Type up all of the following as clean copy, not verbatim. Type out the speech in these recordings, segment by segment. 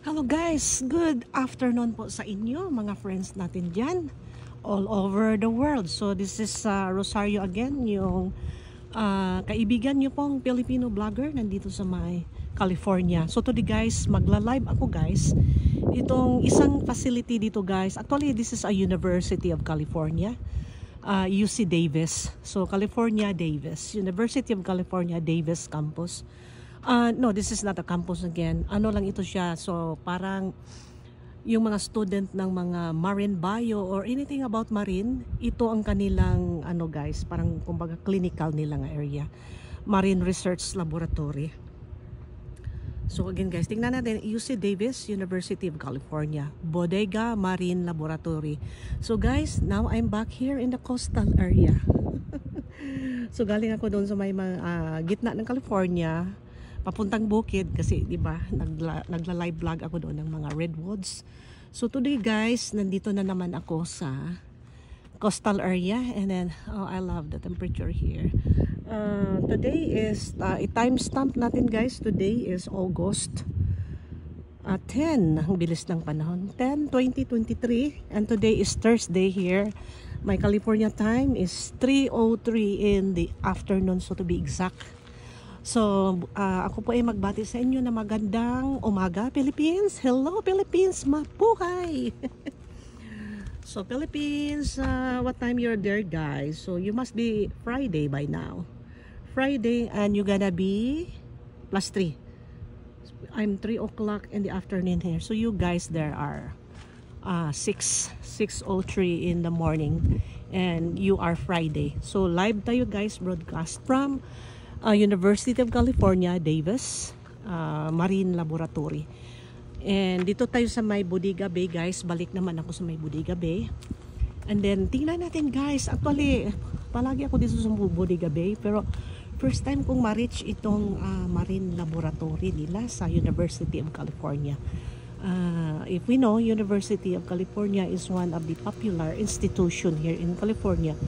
Hello guys, good afternoon po sa inyo mga friends natin dyan all over the world. So this is Rosario again, yung kaibigan nyo pong Filipino vlogger nandito sa may California. So today guys, magla-live ako guys. Itong isang facility dito guys, actually this is a University of California, UC Davis. So California Davis, University of California Davis campus. No, this is not a campus again. Ano lang ito siya. So, parang yung mga student ng mga marine bio or anything about marine, ito ang kanilang, ano guys, parang kumbaga clinical nila nga area. Marine Research Laboratory. So, again guys, tingnan natin, UC Davis, University of California, Bodega Marine Laboratory. So guys, now I'm back here in the coastal area. So, galing ako doon sa may gitna ng California, papuntang bukid kasi 'di ba nagla-live vlog ako doon ng mga redwoods. So today guys, nandito na naman ako sa coastal area and then I love the temperature here. Today is i-timestamp natin guys. Today is August 10. Ang bilis ng panahon. 10/2023 and today is Thursday here. My California time is 3:03 in the afternoon, so to be exact. So, ako po ay magbati sa inyo na magandang umaga, Philippines. Hello, Philippines. Mabuhay! So, Philippines, what time you're there, guys? So, you must be Friday by now. Friday, and you're gonna be +3. I'm 3 o'clock in the afternoon here. So, you guys there are 6:03 in the morning. And you are Friday. So, live tayo, guys, broadcast from University of California, Davis, Marine Laboratory. And dito tayo sa may Bodega Bay, guys. Balik naman ako sa may Bodega Bay. And then, tingnan natin, guys. Actually, palagi ako dito sa Bodega Bay. Pero, first time kong ma-reach itong Marine Laboratory nila sa University of California. If we know, University of California is one of the popular institution here in California.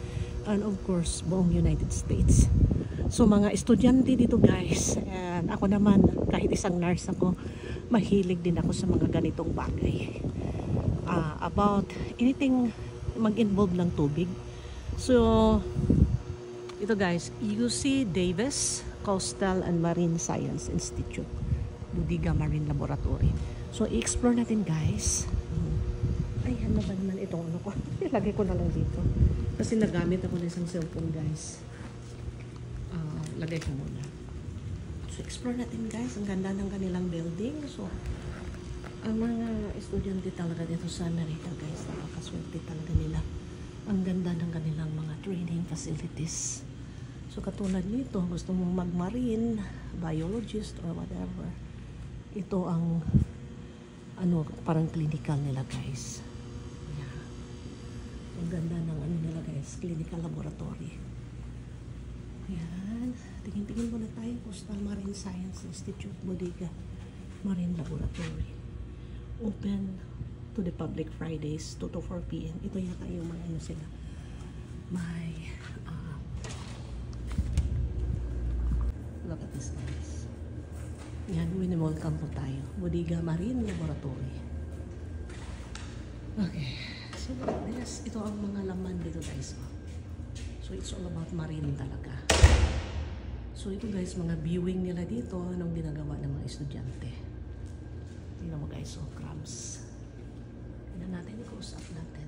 And of course, buong United States. So mga estudyante dito guys, and ako naman kahit isang nurse ako, mahilig din ako sa mga ganitong bagay. About anything mag-involve ng tubig. So ito guys, UC Davis Coastal and Marine Science Institute, Bodega Marine Laboratory. So i-explore natin guys. Ay, ano ba naman ito? Ano ko? Ilagay ko na lang dito. Kasi nagamit ako ng isang cellphone guys. Lagay ko muna. So, explore natin guys. Ang ganda ng kanilang building. So, ang mga estudyante talaga dito sa Amerika guys, nakakaswerte talaga nila. Ang ganda ng kanilang mga training facilities. So, katulad nito, gusto mong mag-marine, biologist, or whatever. Ito ang parang clinical nila guys. Yeah. Ang ganda ng nila guys, clinical laboratory. Ayan. Tingin-tingin muna tayo. Coastal Marine Science Institute, Bodega Marine Laboratory. Open to the public Fridays, 2 to 4 p.m. Ito yata yung mga ano sila. May look at this guys. Yan, welcome po tayo. Bodega Marine Laboratory. Okay. So, yes, ito ang mga laman dito guys. So, it's all about marine talaga. So, ito guys, mga viewing nila dito, anong ginagawa ng mga estudyante. Tingnan mo guys, so crabs. Tingnan natin, i-close up natin.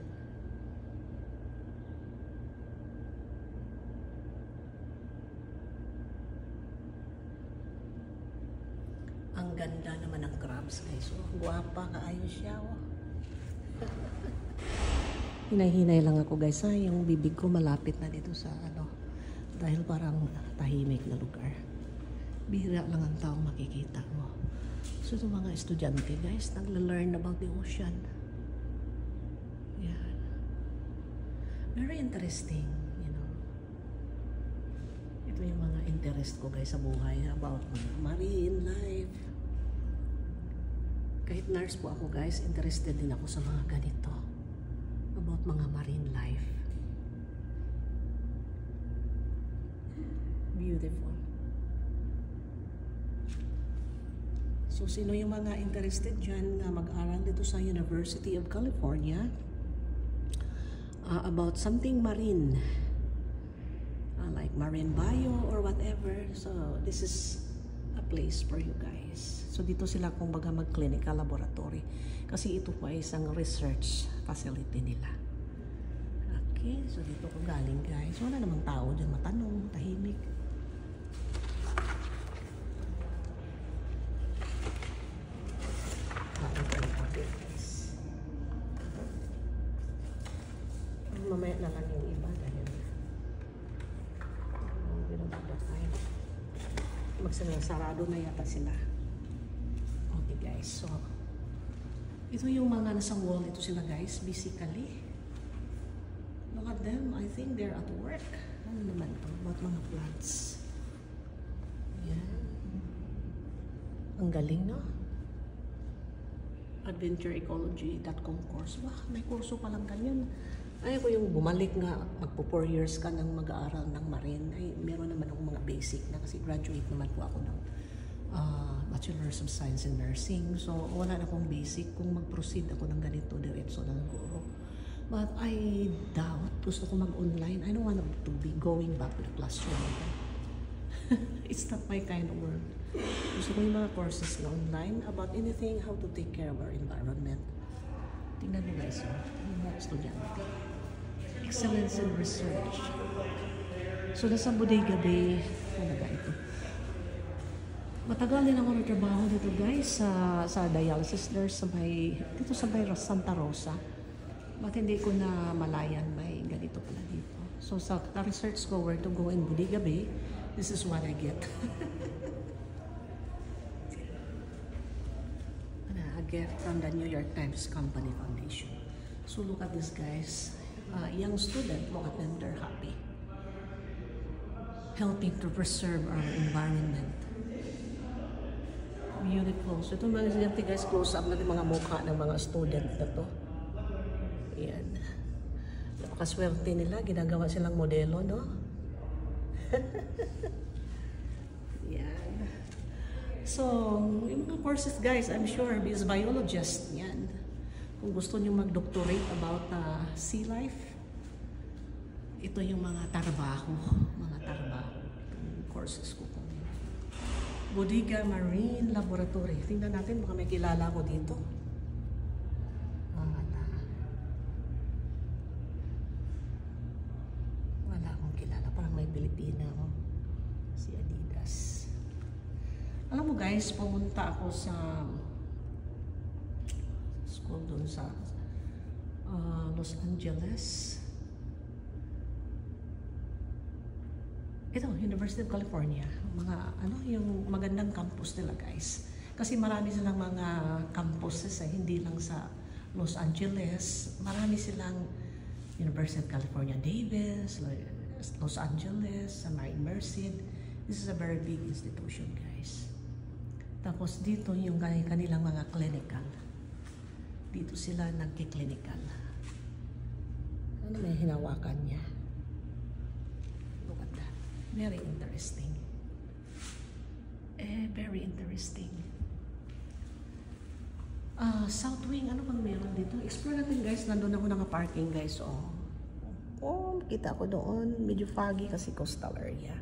Ang ganda naman ng crabs guys. Oh, guwapa, kaayos siya. Oh. Hinay-hinay lang ako guys, yung bibig ko malapit na dito sa dahil parang tahimik na lugar. Bihira lang ang taong makikita mo. So itong mga estudyante guys, nagla-learn about the ocean. Yan. Very interesting, you know. Ito yung mga interest ko guys sa buhay about marine life. Kahit nurse po ako guys, interested din ako sa mga ganito. About mga marine life. Beautiful. So, sino yung mga interested dyan na mag-aral dito sa University of California about something marine, like marine bio or whatever. So, this is a place for you guys. So, dito sila kumbaga mag-clinical laboratory. Kasi ito pa isang research facility nila. Okay, so dito ko galing guys. Wala namang tao dyan matanong, tahimik. Mamaya na lang yung iba dahil magsarado na yata sila. Okay guys, so ito yung mga nasa wall. Ito sila guys, basically. Look at them, I think they're at work. Ano naman ito? About mga plants. Yan. Ang galing, no? adventureecology.com course. Wah, may kurso palang ganyan. Ay, ko yung bumalik nga, magpo 4 years ka nang mag-aaral ng marine. Ay, meron naman akong mga basic na kasi graduate naman po ako ng Bachelor's of Science in Nursing. So, wala na akong basic kung mag-proceed ako ng ganito, diretso na guro. But I doubt, gusto ko mag-online. I don't want to be going back to the classroom. It's not my kind of work. Gusto ko yung mga courses na online about anything, how to take care of our environment. Tingnan mo guys, yung mga estudyante. Excellence in research. So, nasa Bodega Bay, talaga ito. Matagal din ako nagtrabaho dito guys, sa dialysis nurse dito sa may Santa Rosa. But hindi ko na malayan may ganito pala dito. So, sa research ko where to go in Bodega Bay, this is what I get. A gift from the New York Times Company Foundation. So look at this guys. Young student, look at them, they're happy. Helping to preserve our environment. Beautiful. So itong mga estudyante guys, close up natin mga mukha ng mga student na to. Ayan. Napakaswerte nila, ginagawa silang modelo, no? Yan. So, yung mga courses guys, I'm sure, is biologist, yan. Kung gusto nyo mag-doctorate about sea life, ito yung mga trabaho. Itong courses ko. Bodega Marine Laboratory. Tingnan natin, baka may kilala ko dito. Wala akong kilala. Parang may Pilipina, oh. Si Adidas. Alam mo guys, pumunta ako sa school doon sa Los Angeles. Ito, University of California. Yung magandang campus nila guys. Kasi marami silang mga campuses, hindi lang sa Los Angeles. Marami silang University of California, Davis, Los Angeles, sa Merced. This is a very big institution guys. Tapos dito yung kanilang mga clinical. Dito sila nagki-clinical. Ano may hinawakan niya? Look at that. Very interesting. Very interesting. South Wing, ano bang meron dito? Explore natin guys. Nandun ako naka-parking guys. Oh, kita ko doon. Medyo foggy kasi coastal area.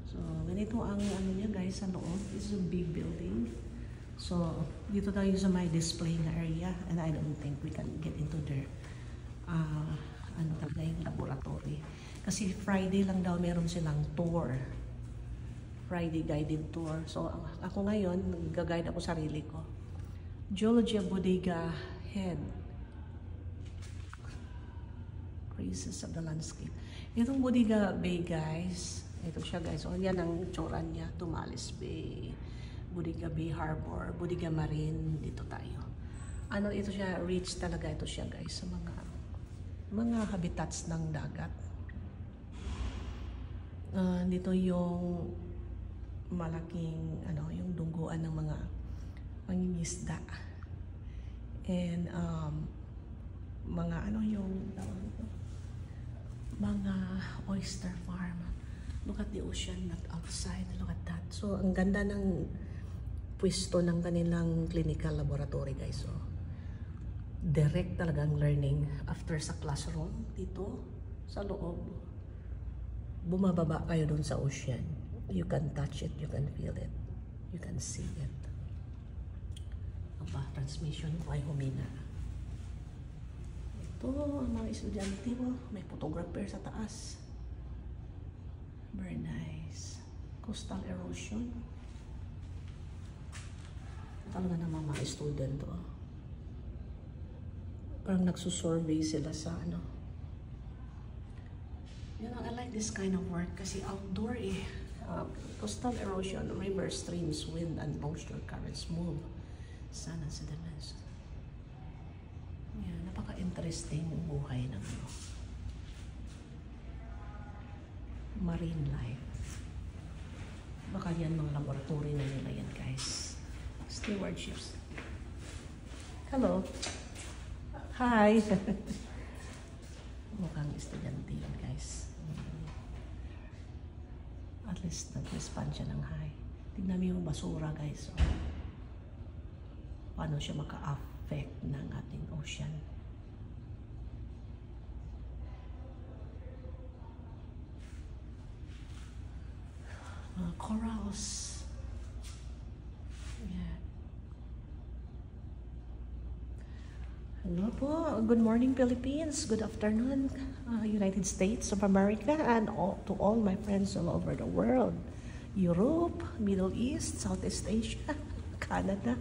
So, ganito ang ano niya guys sa loob. This is a big building. So, dito tayo sa may display na area and I don't think we can get into their yung laboratory. Kasi Friday lang daw meron silang tour. Friday guided tour. So, ako ngayon, nag-guide ako sarili ko. Geology of Bodega Head. Traces of the landscape. Itong Bodega Bay guys, ito siya guys. O yan ang tsura niya. Tumalis Bay, Bodega Bay Harbor, Bodega Marine. Dito tayo. Ito siya, rich talaga ito siya guys. Sa mga habitats ng dagat. Dito yung malaking, yung dungguan ng mga pangingisda. And, mga mga oyster farm. Look at the ocean, not outside. Look at that. So, ang ganda ng pwesto ng kanilang clinical laboratory guys. So, direct talagang learning after sa classroom dito sa loob. Bumababa kayo dun sa ocean. You can touch it, you can feel it, you can see it. Aba, transmission ko ay humina. Ito, ang mga estudyante mo, may photographer sa taas. Very nice. Coastal erosion. Talaga naman mga student to. Parang nagsusurvey sila sa ano. You know, I like this kind of work kasi outdoor eh. Coastal erosion, river streams, wind and ocean currents move. Sana sediments. Yeah, napaka-interesting buhay ng ano. Marine life. Baka yan mga laboratory na nila yan guys. Stewardships. Hello. Hi. Mukhang estudyante yun guys. At least nag-respond siya ng hi. Tignan mo yung basura guys. Oh. Paano siya maka-affect ng ating ocean. Corals. Yeah. Hello po. Good morning Philippines. Good afternoon United States of America and to all my friends all over the world. Europe, Middle East, Southeast Asia, Canada.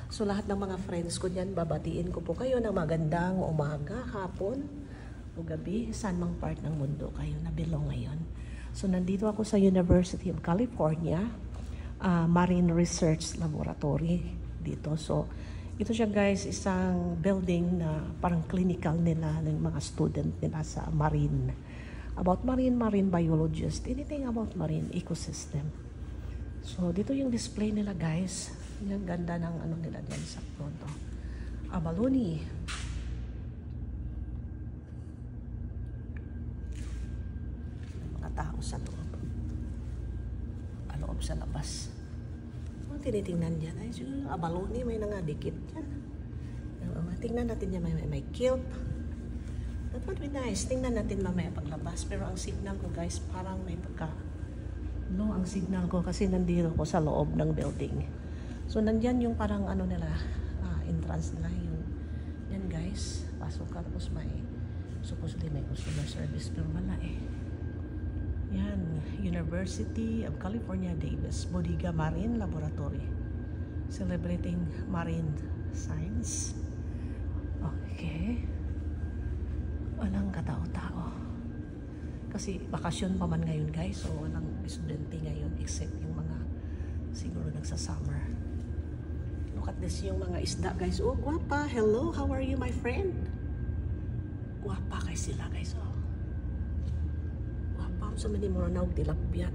So lahat ng mga friends ko diyan, babatiin ko po kayo ng magandang umaga, hapon, o gabi, saan mang part ng mundo kayo nabilong ngayon. So nandito ako sa University of California, Marine Research Laboratory dito. So ito siya guys, isang building na parang clinical nila ng mga student nila sa marine. About marine biologist, anything about marine ecosystem. So dito yung display nila guys. Yung ganda ng ano nila dyan sa pronto. Abalone. Mga tao sa loob. Loob sa labas. Ang tinitingnan dyan ay siguro abalone, may nangadikit dyan. Tingnan natin yan, may kilt. That would be nice. Tingnan natin mamaya paglabas. Pero ang signal ko guys, parang may pagka no ang signal ko kasi nandito ko sa loob ng building. So nandyan yung parang ano nila, entrance nila yung yan guys. Pasok ka tapos may supposedly may customer service pero wala eh. Yan, University of California Davis Bodega Marine Laboratory, celebrating marine science. Okay. Walang katao-tao. Kasi bakasyon pa man ngayon guys, so walang estudyante ngayon except yung mga siguro nagsa-summer. Look at this yung mga isda guys. Oh, guwapa. Hello, how are you my friend? Guwapa kay sila guys. Oh. Sa mani mo na tilapia.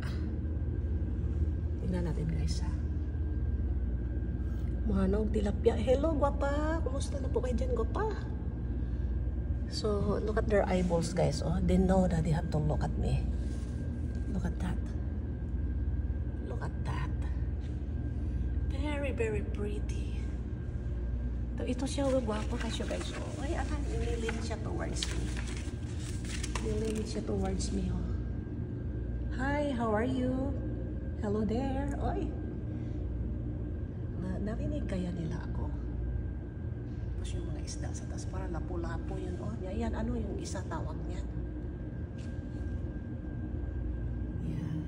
Tingnan natin guys ha. Mahanaw tilapia. Hello guwapa. Kumusta na po kayo dyan guwapa? So look at their eyeballs guys. Oh, they know that they have to look at me. Look at that. Look at that. Very very pretty. Ito siya guwapa kasi guys. Oh, ay akan nililin siya towards me. Nililin siya towards me oh. Hi, how are you? Hello there. Oy. Narinig kaya nila ako. Tapos yung mga isda sa taas, parang lapu-lapo yun. Oh, yan, ano yung isa tawag niyan? Yan.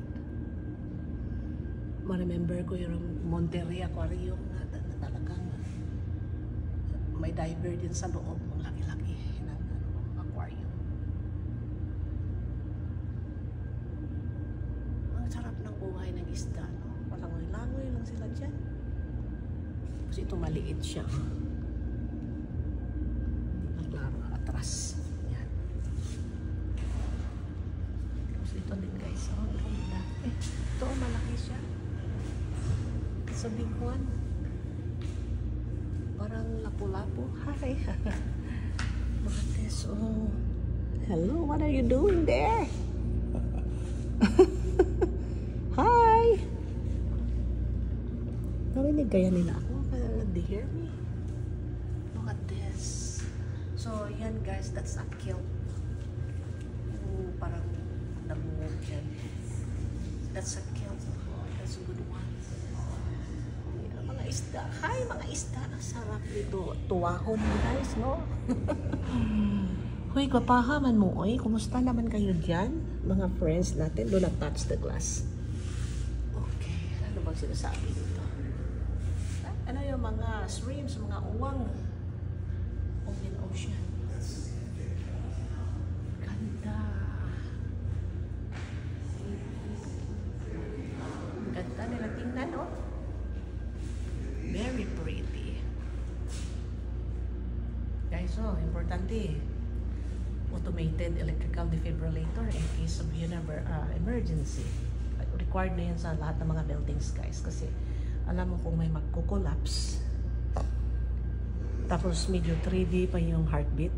Ma-remember ko yung Monterrey Aquarium na talagang may diver din sa loob. Ang laki-laki ng aquarium. Sarap ng buhay ng isda, no? Palangoy-langoy lang sila dyan. Kasi ito maliit siya. Naglaro, atras. Yan. Tapos ito din guys, oh, ganda. Ito, malaki siya. It's a big one. Parang lapu-lapu. Hi. Look at this, oh. Hello, what are you doing there? Hi! Narinig kaya nila ako. They hear me. Look at this. So, yan guys, that's a kilt. Yung parang namungog yan. That's a kilt. That's a good one. Yeah, mga isda. Hi, mga isda. Sarap dito. Tuwahon guys, no? Hoy, kapahaman mo, oy. Kumusta naman kayo dyan? Mga friends natin. Do not touch the glass. Okay. Ano bang sinasabi dito? Ano yung mga shrimps, mga uwang? Open ocean. Ganda. Ganda nila tingnan, no? Very pretty. Guys, so, importante. Automated electrical defibrillator in case of emergency. Required na yan sa lahat ng mga buildings, guys. Kasi alam mo kung may magko-collapse. Tapos medyo 3D pa yung heartbeat.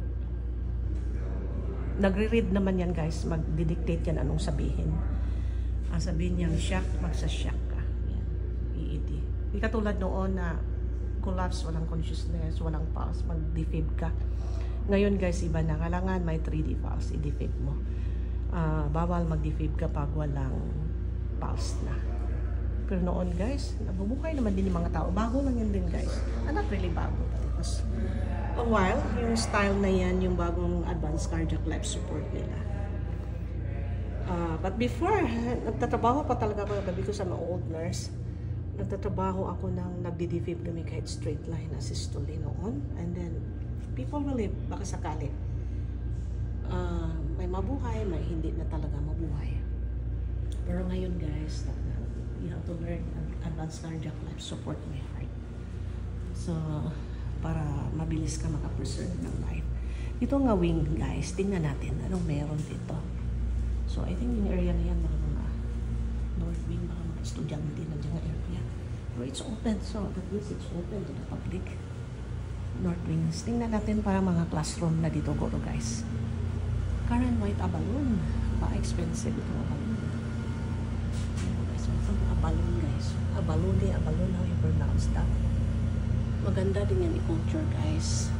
Nagre-read naman yan, guys. Mag-dictate yan anong sabihin. Sabihin niyang shock, magsa-shock ka. Yan. EED. Di katulad noon na collapse, walang consciousness, walang pulse, mag-defib ka. Ngayon guys, iba na. Kailangan may 3D pulse, i-defib mo. Bawal mag-defib kapag walang pulse na. Pero noon guys, nabubuhay naman din yung mga tao. Bago lang yan din guys. Not really bago. Tapos, a while, yung style na yan, yung bagong advanced cardiac life support nila. But before, nagtatrabaho pa talaga ako. Gabi ko sa mga old nurse. Nagtatrabaho ako ng nagdi-defib kami kahit straight line na systole noon. And then, people will live, baka sakali. May mabuhay, may hindi na talaga mabuhay. Pero ngayon guys, you have to learn advanced cardiac life support in your heart. So, para mabilis ka makapreserve ng life. Ito nga wing guys, tingnan natin anong meron dito. So, I think yung area na yan, mga north wing, mga estudyante na dyan area. Pero it's open, so that means it's open to the public. North wings. Tingnan natin para mga classroom na dito guro guys. Current white balloon. Expensive ito mga balloon. Guys, ito mga balloon guys. Balloon, how you pronounce that? Maganda din yan i-culture guys.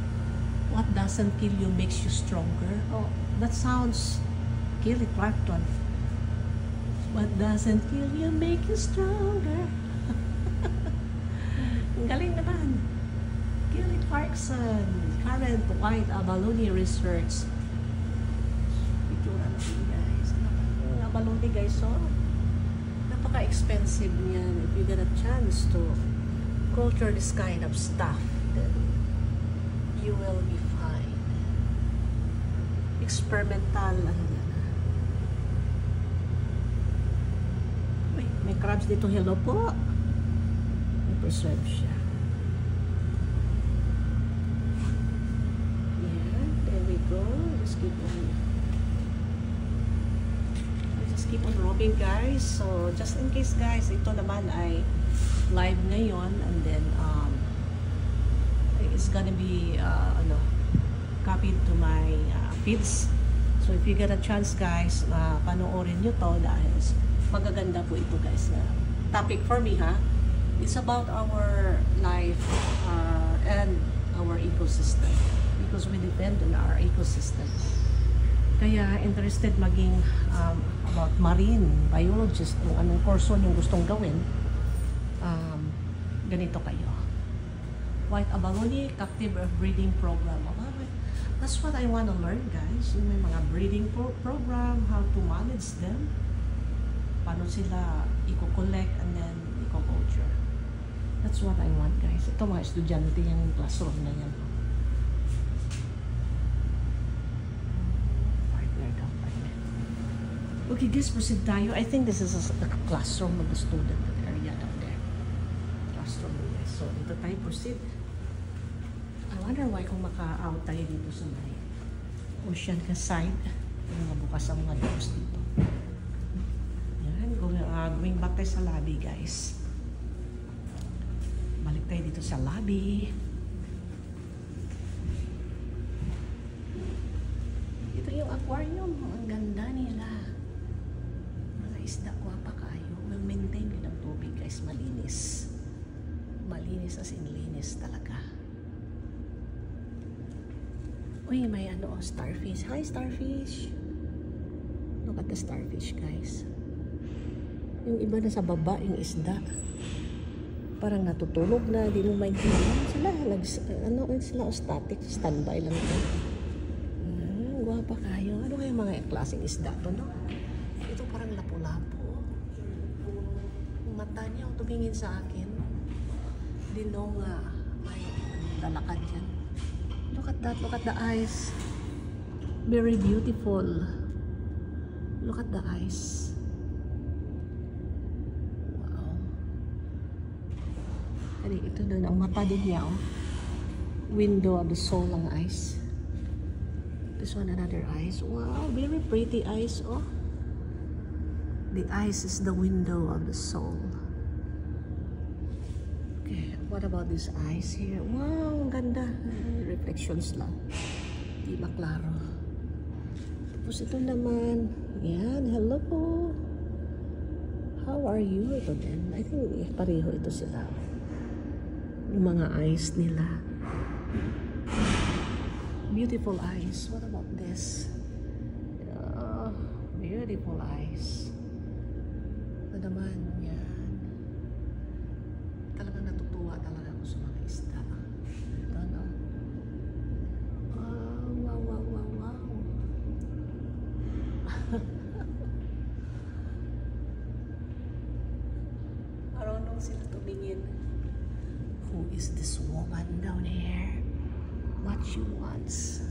What doesn't kill you makes you stronger. Oh, that sounds Kelly Clarkson. What doesn't kill you make you stronger. Ang galing naman. Kelly Clarkson, current white abalone research. Pictura natin guys. Ang abalone guys, so napaka-expensive niyan. If you get a chance to culture this kind of stuff, then you will be fine. Experimental, ano yan. Wait, may crabs dito. Hello po. May preserve siya. Just keep on robbing guys. So just in case guys, ito naman ay live ngayon, and then it's gonna be copied to my feeds. So if you get a chance guys, panoorin nyo to dahil magaganda po ito guys. Topic for me ha. It's about our life and our ecosystem. Because we depend on our ecosystem. Kaya interested maging about marine biologist, kung anong kurso yung gustong gawin, ganito kayo. White abalone captive breeding program. That's what I want to learn guys. Yung may mga breeding program, how to manage them, paano sila i-collect and then i-culture. That's what I want guys. Ito mga estudyante yung classroom na yan. Okay guys, proceed tayo. I think this is a classroom of the student area down there. Classroom guys. So, dito tayo proceed. I wonder why kung maka-out tayo dito sa may ocean ka side. Bukas ang mga doors dito. Yan. Going back tayo sa lobby guys. Balik tayo dito sa lobby. Ito yung aquarium. Ang ganda nila. Isda ko pa kayo. Well, maintain din ang tubig guys, malinis. Uy, may ano, starfish. Hi, starfish. Look at the starfish, guys. Yung iba na sa baba, yung isda. Parang natutulog na, di mo maintindihan sila. Sila static, standby lang ito. Guwapa kayo. Ano kaya mga klaseng isda to, no? Ito parang lapu-lapu. Yung mata niya, tumingin sa akin. Dinong may lalakad yan. Look at that, look at the eyes. Very beautiful. Look at the eyes. Wow. Kali ito doon, ang mata din niya, oh. Window of the soul ang eyes. This one, another eyes. Wow, very pretty eyes, oh. The eyes is the window of the soul. Okay, what about these eyes here? Wow, ang ganda. Reflections lang. Di maklaro. Tapos ito naman. Yan, hello po. How are you? Ito din. I think pareho ito sila. Yung mga eyes nila. Beautiful eyes. What about this? Beautiful eyes. Ito naman. Yan. Talagang natutuwa talaga ako sa mga isda. Ito, no? Wow, wow, wow, wow. Marunong sila tumingin. Who is this woman down here? What she wants?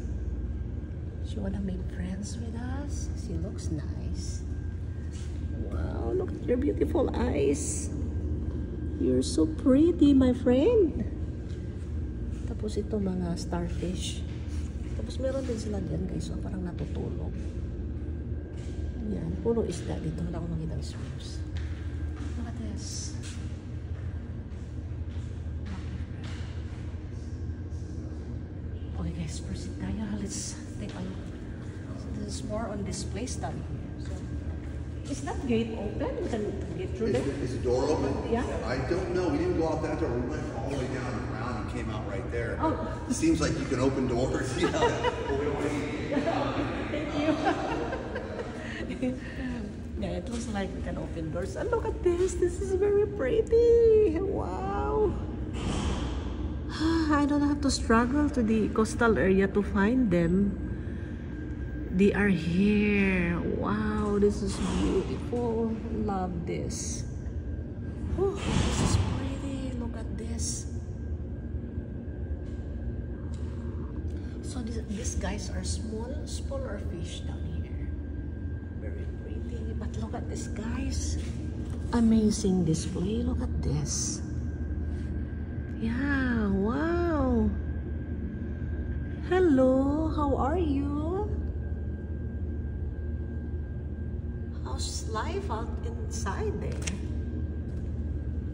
She wanna make friends with us? She looks nice. Wow, look at your beautiful eyes. You're so pretty, my friend. Tapos ito mga starfish. Tapos meron din sila dyan, guys. So parang natutulog. Yan, puro isda dito. Wala akong makita ng swims. Look at this. Okay guys, proceed tayo. Let's take a look. So this is more on display stuff. So, is that gate open? We can get through there? Is the door open? Yeah. I don't know. We didn't go out that door. We went all the way down the ground and came out right there. Oh. It seems like you can open doors. You know? Thank you. Yeah, it looks like we can open doors. And look at this. This is very pretty. Wow. I don't have to struggle to the coastal area to find them. They are here. Wow, this is beautiful. Love this. Oh, this is pretty. Look at this. So these guys are smaller fish down here. Very pretty. But look at this, guys. Amazing display. Look at this. Yeah, wow. Hello, how are you? How's life out inside there?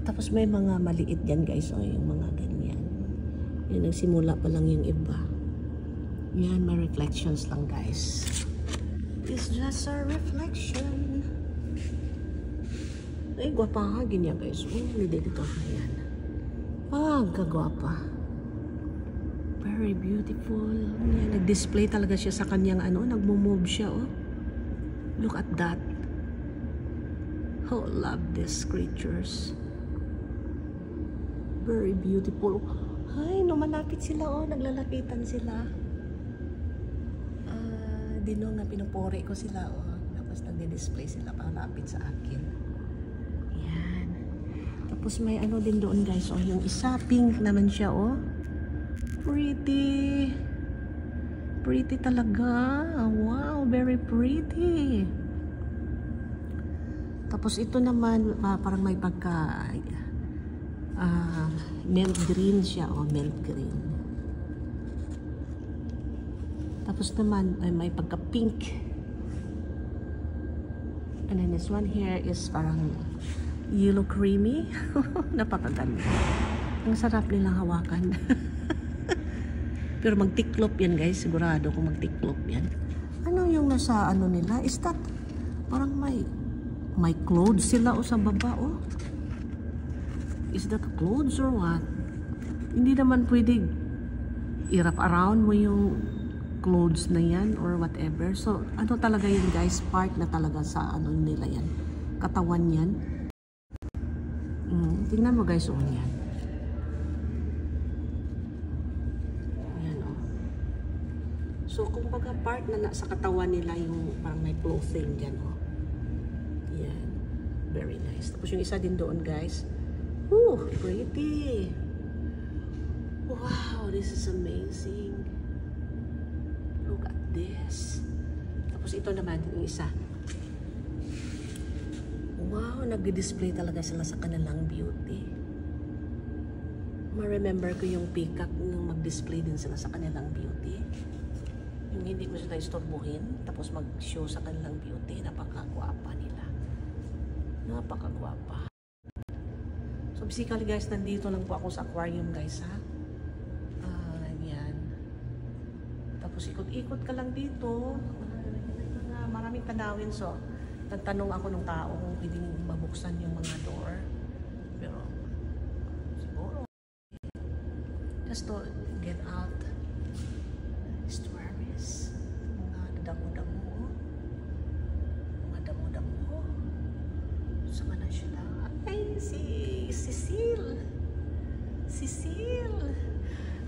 Tapos may mga maliit yan, guys. Oh, yung mga ganyan. Yan, nagsimula pa lang yung iba. Yan, may reflections lang, guys. It's just a reflection. Ay, gwapa ka, ganyan, guys. Oh, hindi dito. Yan. Ah, gagwapa. Very beautiful. Yan, nag-display talaga siya sa kanyang ano, nagmo-move siya, oh. Look at that. Oh, love these creatures. Very beautiful. Ay, lumalapit sila, oh. Naglalapitan sila. Dinong na pinupuri ko sila, oh. Tapos nagdi-display sila palapit sa akin. Yan. Tapos may ano din doon, guys, oh. Yung isa, pink naman siya, oh. Pretty. Pretty talaga. Wow, very pretty. Tapos ito naman, parang may pagka melt green siya, oh, melt green. Tapos naman ay may pagka pink. And then this one here is parang yellow creamy. Napakaganda. Ang sarap nilang hawakan. Pero magtiklop yan, guys. Sigurado kung magtiklop yan. Ano yung nasa ano nila? Is that parang may clothes sila o sa baba, oh. Is that clothes or what? Hindi naman pwede i-wrap around mo yung clothes na yan or whatever. So, ano talaga yan guys, part na talaga sa ano nila yan. Katawan yan. Tingnan mo guys, yan. Yan So, kumbaga part na sa katawan nila yung parang may clothing dyan Yan. Very nice. Tapos yung isa din doon guys. Pretty. Wow, this is amazing. Look at this. Tapos ito naman, yung isa. Wow, nag-display talaga sila sa kanilang beauty. Ma-remember ko yung peacock nung mag-display din sila sa kanilang beauty. Yung hindi mo sila istorbuhin, tapos mag-show sa kanilang beauty. Napakagwapa nila. Napakagwapa. So basically guys, nandito lang po ako sa aquarium guys ha. Tapos ikot-ikot ka lang dito. Maraming tanawin. So, nagtanong ako ng tao kung pwedeng mabuksan yung mga door. Pero, siguro, just to get out. These tourists. Mga damo-damo. Mga damo-damo. Sama na sila. Ay, si Cecile. Cecile.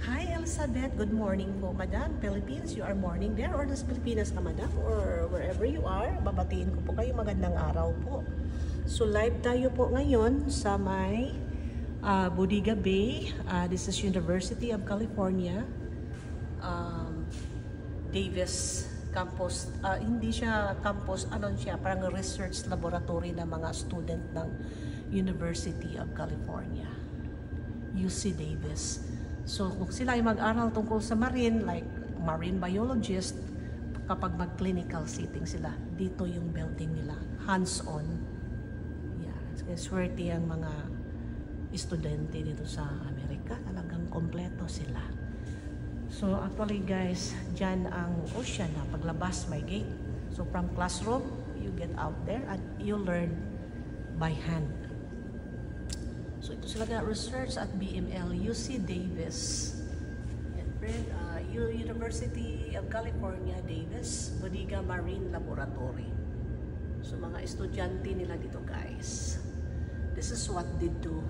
Hi Elizabeth, good morning po Madam. Philippines, you are morning there or nasa Pilipinas ka Madam or wherever you are. Babatiin ko po kayo, magandang araw po. So live tayo po ngayon sa may Bodega Bay. This is University of California. Davis campus. Hindi siya campus, ano siya, parang research laboratory ng mga student ng University of California. UC Davis. So, kung sila ay mag-aral tungkol sa marine, like marine biologist, kapag mag-clinical setting sila, dito yung building nila, hands-on. Yeah, swerte ang mga estudyante dito sa Amerika, talagang kompleto sila. So, actually guys, dyan ang ocean na paglabas may gate. So, from classroom, you get out there and you learn by hand. So ito sila na research at BML, UC Davis, and University of California, Davis, Bodega Marine Laboratory. So mga estudyante nila dito guys. This is what they do.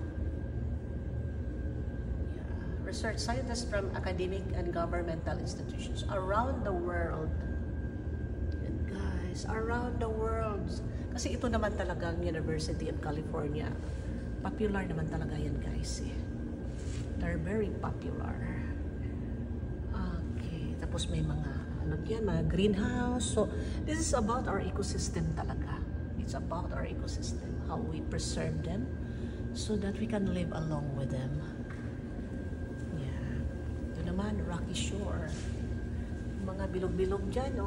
Yeah. Research scientists from academic and governmental institutions around the world. And guys, around the world. Kasi ito naman talagang University of California. Popular naman talaga yan guys They're very popular. Okay, tapos may mga ano yan, mga greenhouse. So this is about our ecosystem talaga. It's about our ecosystem, how we preserve them so that we can live along with them. Yeah. Ito naman, rocky shore. Mga bilog-bilog dyan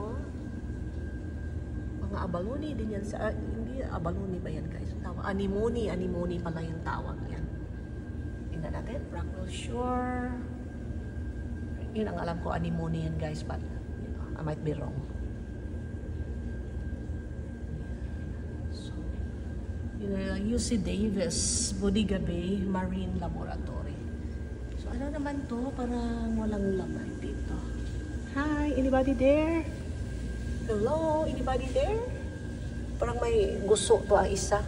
mga abalone din yan sa hindi abalone ba yan guys? Anemone pala yung tawag yan. Tingnan natin, Rockwell Shore. Yun ang alam ko, anemone yan guys, but you know, I might be wrong. So, UC Davis, Bodega Bay Marine Laboratory. So ano naman to? Parang walang laman dito. Hi, anybody there? Hello, anybody there? Parang may gusto to ang isa.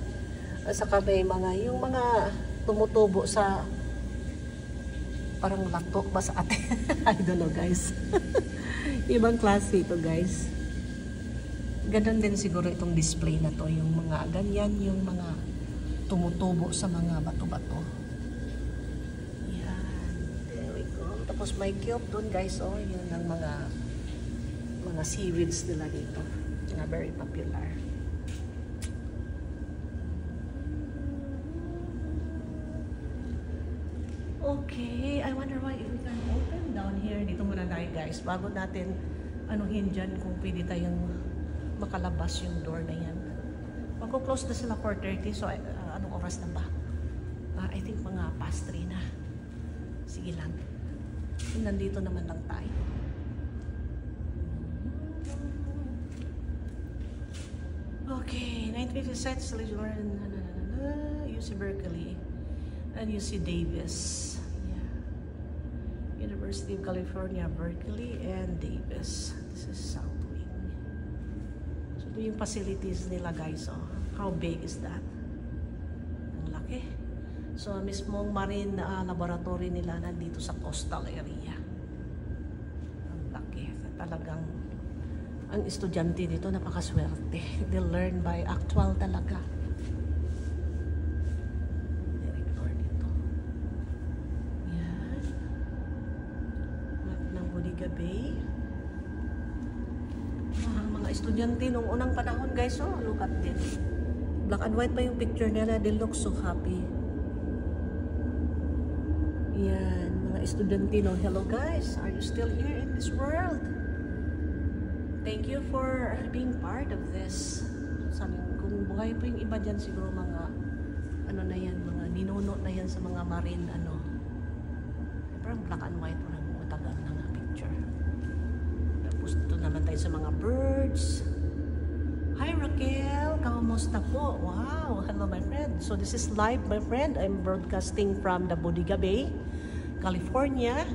At saka may yung mga tumutubo sa parang lato ba sa ate? I don't know guys. Ibang klase ito guys. Ganon din siguro itong display na to. Yung mga ganyan, yung mga tumutubo sa mga bato-bato. Yan. There we go. Tapos may kelp doon guys. Yun ang mga seaweeds nila dito na very popular. Okay, I wonder why if we can open down here. Dito muna tayo guys bago natin anuhin dyan kung pwede tayong makalabas yung door na yan. Magko-close na sila 4:30, so anong oras na ba? I think mga past 3 na. Sige lang, nandito naman lang tayo. Okay, 957 UC Berkeley and UC Davis. Yeah. University of California, Berkeley and Davis. This is South Wing. So ito yung facilities nila guys. Oh. How big is that? Ang laki. So mismong marine laboratory nila nandito sa coastal area. Ang laki. Talagang ang estudyante dito napakaswerte. They learn by actual talaga. Director dito. Yan. Map ng Bodega Bay. Mga estudyante nung unang panahon guys, oh, look at this. Black and white pa yung picture nila. They look so happy. Yan. Mga estudyante no. Hello guys. Are you still here in this world? Thank you for being part of this. Sabi, kung buhay po yung iba dyan, siguro mga, ano na yan, mga ninuno na yan sa mga marine, ano. Parang black and white, parang matagal na nga picture. Tapos ito naman tayo sa mga birds. Hi Raquel, kamusta po? Wow, hello my friend. So this is live my friend. I'm broadcasting from the Bodega Bay, California.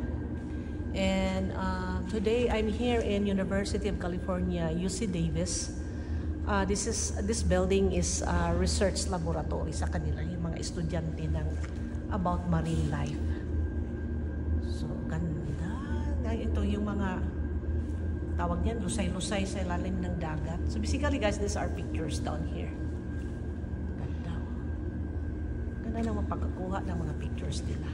And today I'm here in University of California, UC Davis. This building is a research laboratory sa kanila, yung mga estudyante ng about marine life. So ganda. Ito yung mga tawag niyan, lusay-lusay sa ilalim ng dagat. So basically guys, these are pictures down here. Ganda. Ganda na mapagkakuha ng mga pictures nila.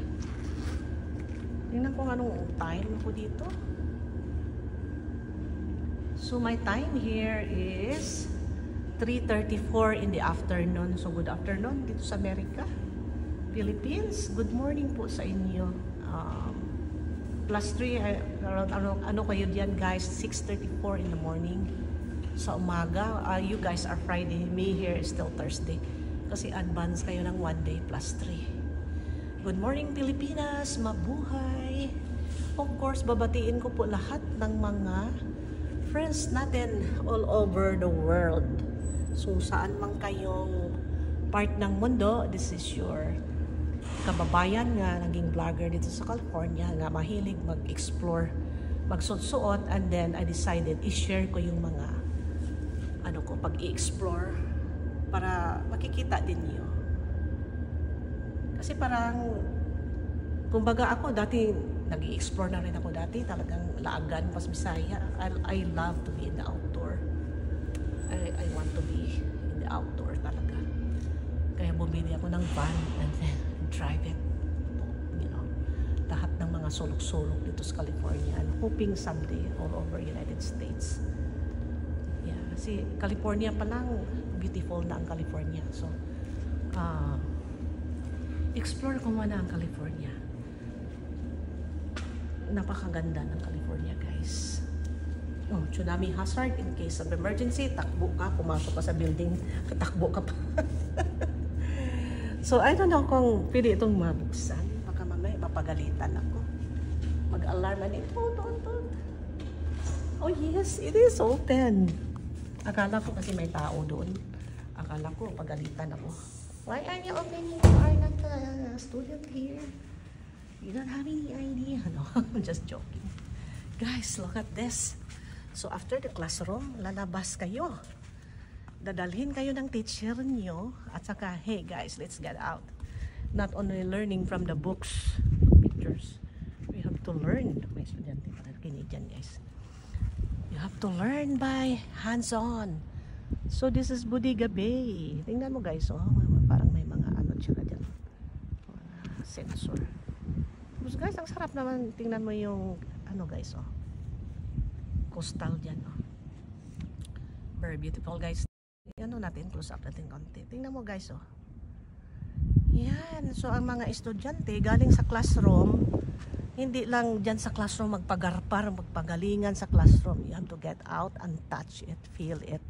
Tingnan ko anong time ko dito. So my time here is 3:34 in the afternoon. So good afternoon dito sa Amerika, Philippines. Good morning po sa inyo. +3, ano kayo diyan guys? 6:34 in the morning. Sa umaga, you guys are Friday. Me here is still Thursday. Kasi advance kayo ng 1 day +3. Good morning Pilipinas, mabuhay. Of course, babatiin ko po lahat ng mga friends natin all over the world. So saan man kayong part ng mundo, this is your kababayan nga naging vlogger dito sa California nga mahilig mag-explore, magsuot-suot, and then I decided i-share ko yung mga ano ko pag i-explore para makikita din niyo. Kasi parang, kumbaga ako dati, nag-i-explore na rin ako dati, talagang Laagan, Pas Bisaya. I love to be in the outdoor. I want to be in the outdoor talaga. Kaya bumili ako ng van and then drive it. You know, lahat ng mga sulok-sulok dito sa California. I'm hoping someday all over United States. Yeah, kasi California pa lang, beautiful na ang California. So, explore ko muna ang California. Napakaganda ng California, guys. Oh, tsunami hazard in case of emergency. Takbo ka, pumasok ka sa building, takbo ka pa. So, I don't know kung pwede itong mabuksan. Baka mamaya mapagalitan ako. Mag-alarm na ito. Oh yes, it is open. Akala ko kasi may tao doon. Akala ko pagalitan ako. Why are you opening? You are not a student here. You don't have any idea. No, I'm just joking. Guys, look at this. So after the classroom, lalabas kayo. Dadalhin kayo ng teacher niyo. At saka, hey guys, let's get out. Not only learning from the books, pictures. We have to learn. May estudyante pa rin dyan, guys. You have to learn by hands-on. So this is Bodega Bay. Tingnan mo guys, oh, parang may mga ano tsaka dyan. Sensor. Tapos guys, ang sarap naman. Tingnan mo yung ano guys, oh. Coastal dyan, oh. Very beautiful guys. Ano natin, close up natin konti. Tingnan mo guys, oh. Yan. So ang mga estudyante galing sa classroom, hindi lang dyan sa classroom magpagarpar, magpagalingan sa classroom. You have to get out and touch it, feel it.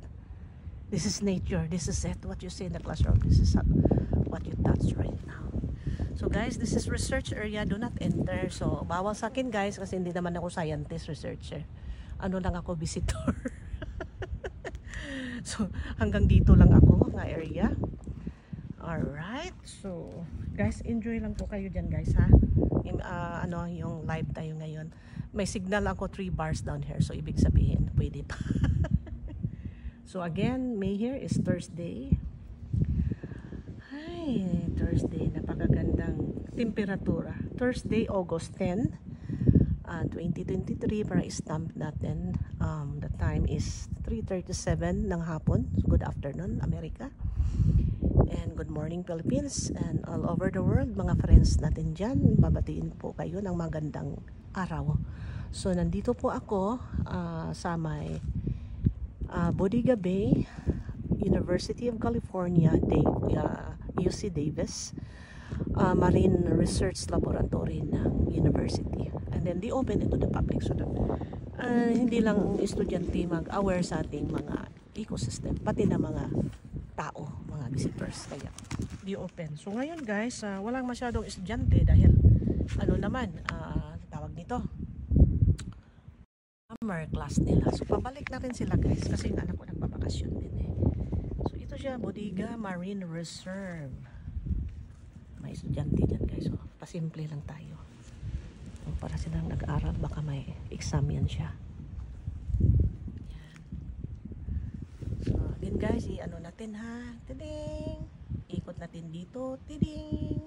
This is nature. This is it. What you see in the classroom. This is what you touch right now. So guys, this is research area. Do not enter. So bawal sa akin guys kasi hindi naman ako scientist, researcher. Ano lang ako, visitor. So hanggang dito lang ako, nga area. Alright, so guys, enjoy lang po kayo dyan guys ha. Yung live tayo ngayon. May signal ako 3 bars down here, so ibig sabihin pwede pa. So again, May here is Thursday. Ay, Thursday, napakagandang temperatura. Thursday, August 10, 2023, para stamp natin. The time is 3:37 ng hapon. Good afternoon, America. And good morning, Philippines, and all over the world, mga friends natin dyan. Babatiin po kayo ng magandang araw. So, nandito po ako sa may Bodega Bay, University of California, UC Davis, Marine Research Laboratory ng university. And then, they open it to the public so that hindi lang estudyante mag-aware sa ating mga ecosystem, pati na mga tao, mga visitors, kaya di open. So ngayon guys, walang masyadong estudyante dahil tawag nito, summer class nila. So pabalik na rin sila guys kasi yung anak ko nagbabakasyon din eh. So ito siya, Bodega Marine Reserve. May estudyante dyan guys, so pasimple lang tayo. So, para silang nag-aaral, baka may exam yan siya. Then guys, natin ha. Tiding. Ikot natin dito. Tiding.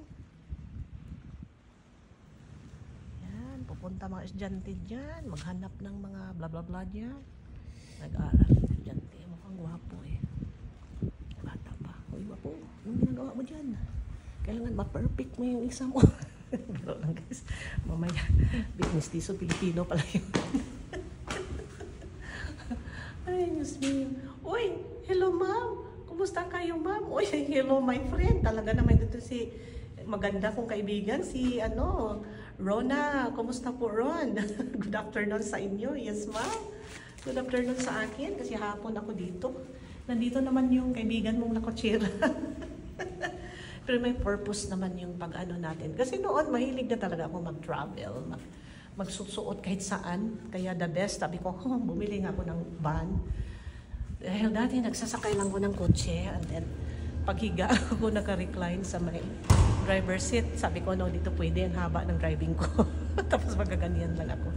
Yan. Pupunta mga estudyante dyan. Maghanap ng mga bla bla bla dyan. Nag-aaral. Estudyante. Mukhang gwapo eh. Bata pa. Uy, gwapo. Anong ginagawa mo dyan? Kailangan ma-perfect mo yung exam mo. Pero lang guys. Mamaya. Mestizo Pilipino pala yun. Ay, Diyos me. Uy, hello ma'am. Kumusta kayo ma'am? Uy, hello my friend. Talaga naman dito si maganda kong kaibigan, si Rona. Kumusta po Ron? Good afternoon sa inyo. Yes ma'am. Good afternoon sa akin kasi hapon ako dito. Nandito naman yung kaibigan mong nakotsira. Pero may purpose naman yung pag-ano natin. Kasi noon mahilig na talaga ako mag-travel, magsusuot kahit saan. Kaya the best, sabi ko, bumili nga ako ng van. Dahil dati nagsasakay lang ko ng kotse, and then paghiga ako naka-recline sa may driver seat. Sabi ko, no, dito pwede, ang haba ng driving ko. Tapos magaganyan lang ako.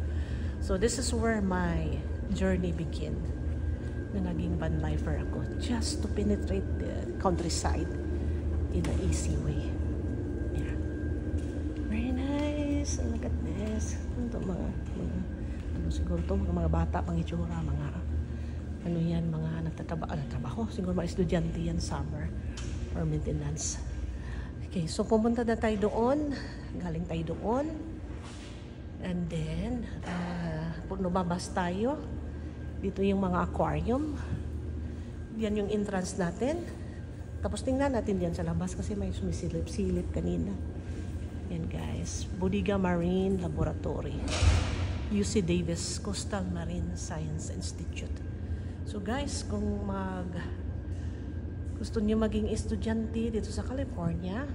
So this is where my journey began. Na naging van lifer ako. Just to penetrate the countryside in an easy way. Yeah. Very nice. Look at this. Ito siguro ito, mga bata, mga itsura, mga mga nagtatrabaho. Siguro mga estudyante yan, summer or maintenance. Okay, so pumunta na tayo doon. Galing tayo doon. And then, pag lumabas tayo, dito yung mga aquarium. Yan yung entrance natin. Tapos tingnan natin diyan sa labas kasi may sumisilip-silip kanina. Yan guys, Bodega Marine Laboratory, UC Davis Coastal Marine Science Institute. So guys, kung gusto niyo maging estudyante dito sa California,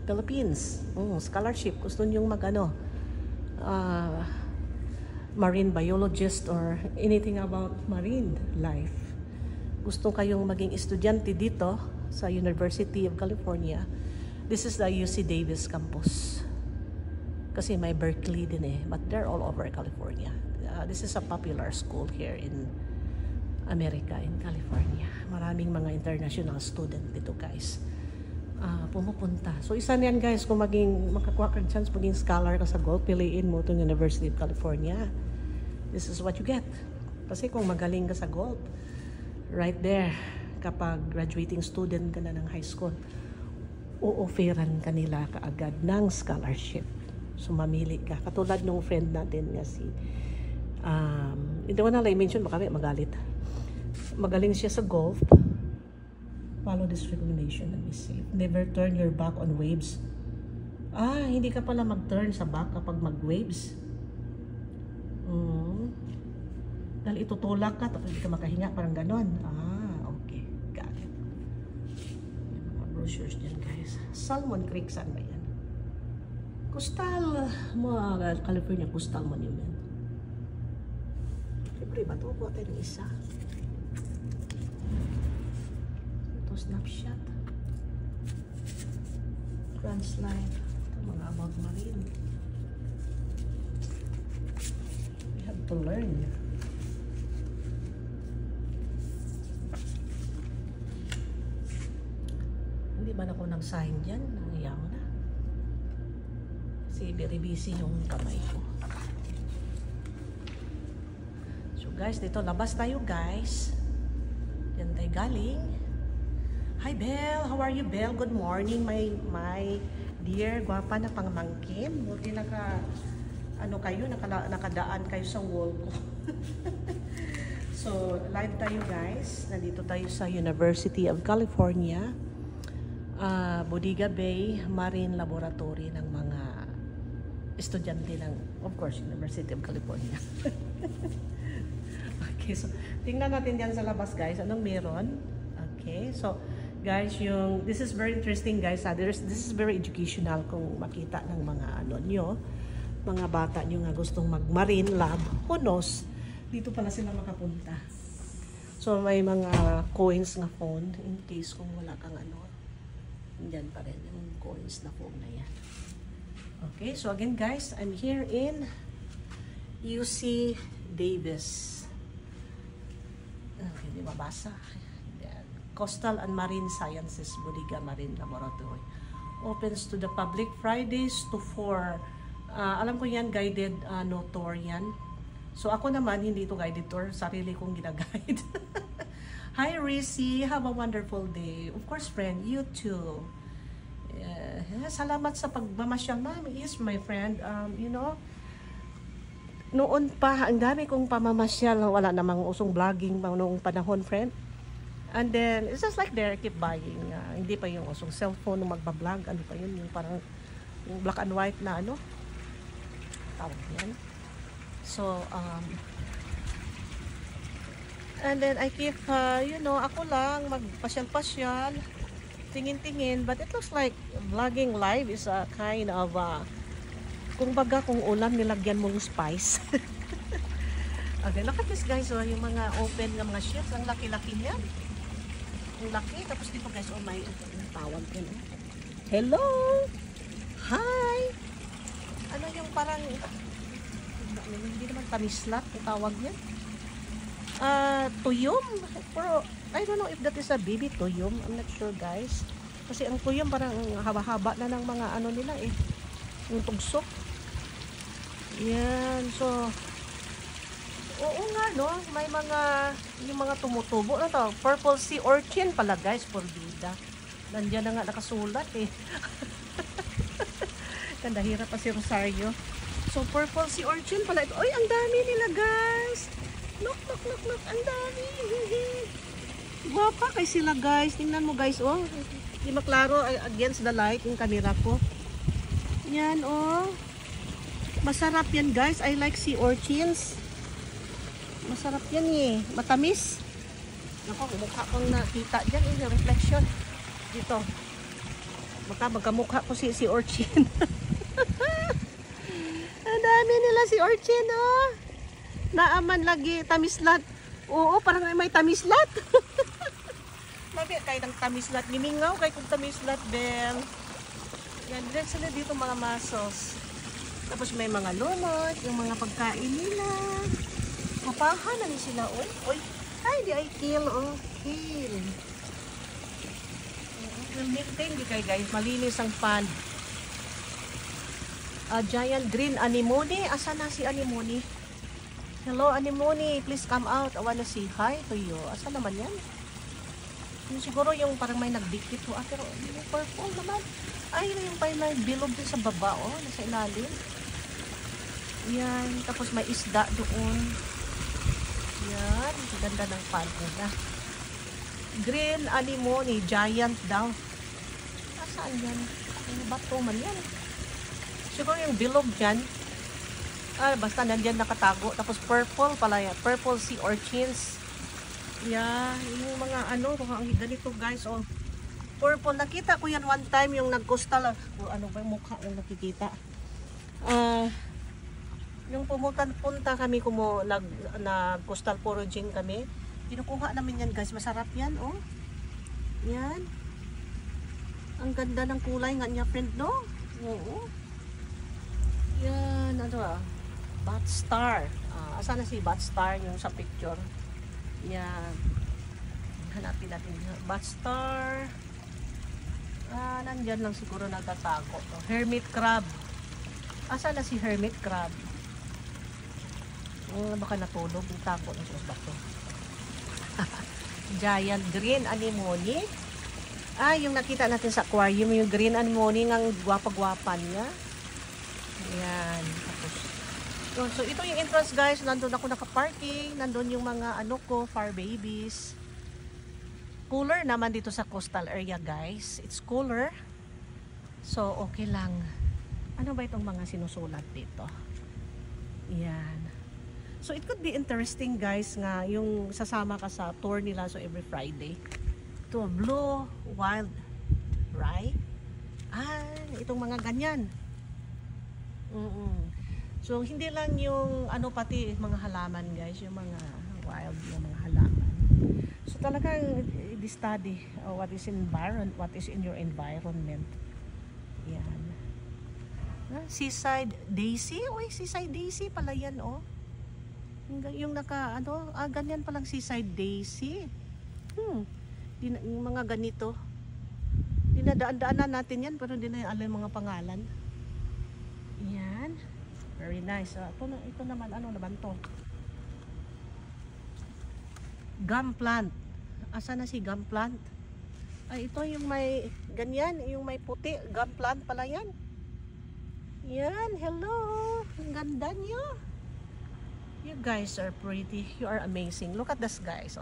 Philippines, scholarship, gusto niyo marine biologist or anything about marine life, gusto kayong maging estudyante dito sa University of California, this is the UC Davis campus. Kasi may Berkeley din eh, but they're all over California. This is a popular school here in America, in California. Maraming mga international student dito guys. Pumupunta. So isa niyan guys, kung makakuha ka chance maging scholar ka sa Gulf, piliin mo itong University of California. This is what you get. Kasi kung magaling ka sa Gulf, right there, kapag graduating student ka na ng high school, o-offeran kanila kaagad ng scholarship. So mamili ka. Katulad nung friend natin nga si hindi ko na lang i-mention, baka magalit. Magaling siya sa golf. Follow this recommendation and be safe. Never turn your back on waves. Hindi ka pala mag-turn sa back kapag mag-waves. Dahil itutulak ka, tapos hindi ka makahinga, parang ganon. Okay. Got it. Yung mga brochures dyan, guys. Salmon Creek, saan ba yan? Coastal, California Coastal Monument. Siyempre, ba't ko tayo ng isa? Ito, snapshot. France Life. Ito, mga about marine. We have to learn. Hindi man ako nag-sign dyan. Nangyayang na. Kasi very busy yung kamay ko. So guys, dito labas tayo guys. Yan tayo galing. Hi Belle, how are you Belle? Good morning my dear, gwapa na pangmangkin. Buti nakadaan kayo sa wall ko. So live tayo guys. Nandito tayo sa University of California. Bodega Bay Marine Laboratory ng mga estudyante ng, of course, University of California. Okay, so tingnan natin yan sa labas guys. Anong meron? Okay, so guys, this is very interesting guys. This is very educational kung makita ng mga mga bata nyo nga gustong mag-marine lab. Who knows? Dito pala sila makapunta. So may mga coins na phone in case kung wala kang Diyan pa rin yung coins na phone na yan. Okay, so again guys, I'm here in UC Davis. Okay, di mabasa. Coastal and Marine Sciences Bodega Marine Laboratory. Opens to the public Fridays to 4. Alam ko yan, guided no tour yan. So ako naman, hindi ito guided tour. Sarili kong ginaguide. Hi Rizzy, have a wonderful day. Of course friend, you too. Salamat sa pagmamasyal ma'am. Yes my friend, noon pa, ang dami kong pamamasyal. Wala namang usong vlogging noong panahon friend. And then, it's just like there, keep buying. Hindi pa yung usong cellphone nung magbablog. Ano pa yun? Yung parang yung black and white na tawag yan. So, and then I keep, ako lang magpasyal-pasyal, tingin-tingin, but it looks like vlogging live is a kind of, kung ulam, nilagyan mong spice. Okay, look at this guys, yung mga open ng mga ships, ang laki-laki niyan. Ang laki, tapos dito guys, may tawag yan. Hello! Hi! Ano yung parang, hindi naman tamislat, tawag yan. Tuyom, pero I don't know if that is a baby tuyom. I'm not sure guys, kasi ang tuyom parang haba-haba na ng mga nila yung tugsok yan. So oo nga may yung mga tumutubo na to, purple sea urchin pala guys, porbida, nandiyan na nga nakasulat kanda hirap pa si Rosario. So purple sea urchin pala ito. Oy, ang dami nila guys. Look, ang dami. Guwapa kay sila guys. Tingnan mo guys, hindi maklaro against the light yung camera ko. Yan, masarap yan guys. I like sea urchins. Masarap yan matamis. Naku, mukha kong nakita dyan yung reflection. Dito. Magkamukha ko si urchin. Ang dami nila si urchin, Naaman lagi tamislat. Oo, parang may tamislat. Lagi kay ng tamislat. Gimingaw kay kung tamislat, Bel. Yan, din sila dito mga mussels. Tapos may mga lumot, yung mga pagkain nila. Mapahan na sila, oy. Ay, di ay kill, kill. Will maintain di kay guys, malinis ang pan. Giant green anemone. Asa na si anemone? Hello anemone, please come out. I wanna say hi to you. Asa naman yan? Yung siguro yung parang may nagdikit pero yung purple naman. Ay, yung parang bilog din sa baba, nasa ilalim. Yan, tapos may isda doon. Yan, ganda ng pan nila. Green anemone, giant daw. Asaan yan? Yung bato man yan. Siguro yung bilog dyan. Basta nandyan nakatago. Tapos purple pala yan. Purple sea urchins. Yeah, yung mga mga ganito guys. Purple. Nakita ko yan one time yung nag-coastal. Ano ba yung mukha yung nakikita? Yung punta kami nag-coastal foraging kami. Kinukuha namin yan guys. Masarap yan, Yan. Ang ganda ng kulay nga niya, friend, no? Oo. Yan, ano ah? Bat Star. Asa na si Bat Star yung sa picture? Yan. Hanapin natin yung Bat Star. Nandyan lang siguro nagtatago. Hermit Crab. Asa na si Hermit Crab? Baka natulog. Itago na siya ba ito? Giant Green Anemone. Yung nakita natin sa aquarium, yung green anemone, ang gwapa-gwapan niya. Ayan. Tapos, so ito yung entrance, guys. Nandun ako naka-parking. Nandun yung mga ano ko, fur babies. Cooler naman dito sa coastal area, guys. It's cooler. So, okay lang. Ano ba itong mga sinusulat dito? Ayan. So, it could be interesting, guys, nga yung sasama ka sa tour nila, so every Friday. Ito, blue wild rye. Itong mga ganyan. So, hindi lang yung ano, pati mga halaman, guys, yung mga wild yung mga halaman. So, talagang i-study what is in your environment. Yan. Seaside daisy. Uy, seaside daisy pala yan, oh. Yung naka, ano, ganyan palang seaside daisy. Yung mga ganito. Dinadaan-daanan natin yan, pero hindi na alam yung mga pangalan. Yan. Very nice. Ito naman, ano naman to? Gum plant. Asa na si gum plant? Ito yung may ganyan, yung may puti. Gum plant pala yan. Yan, hello. Ang ganda nyo. You guys are pretty. You are amazing. Look at this, guys.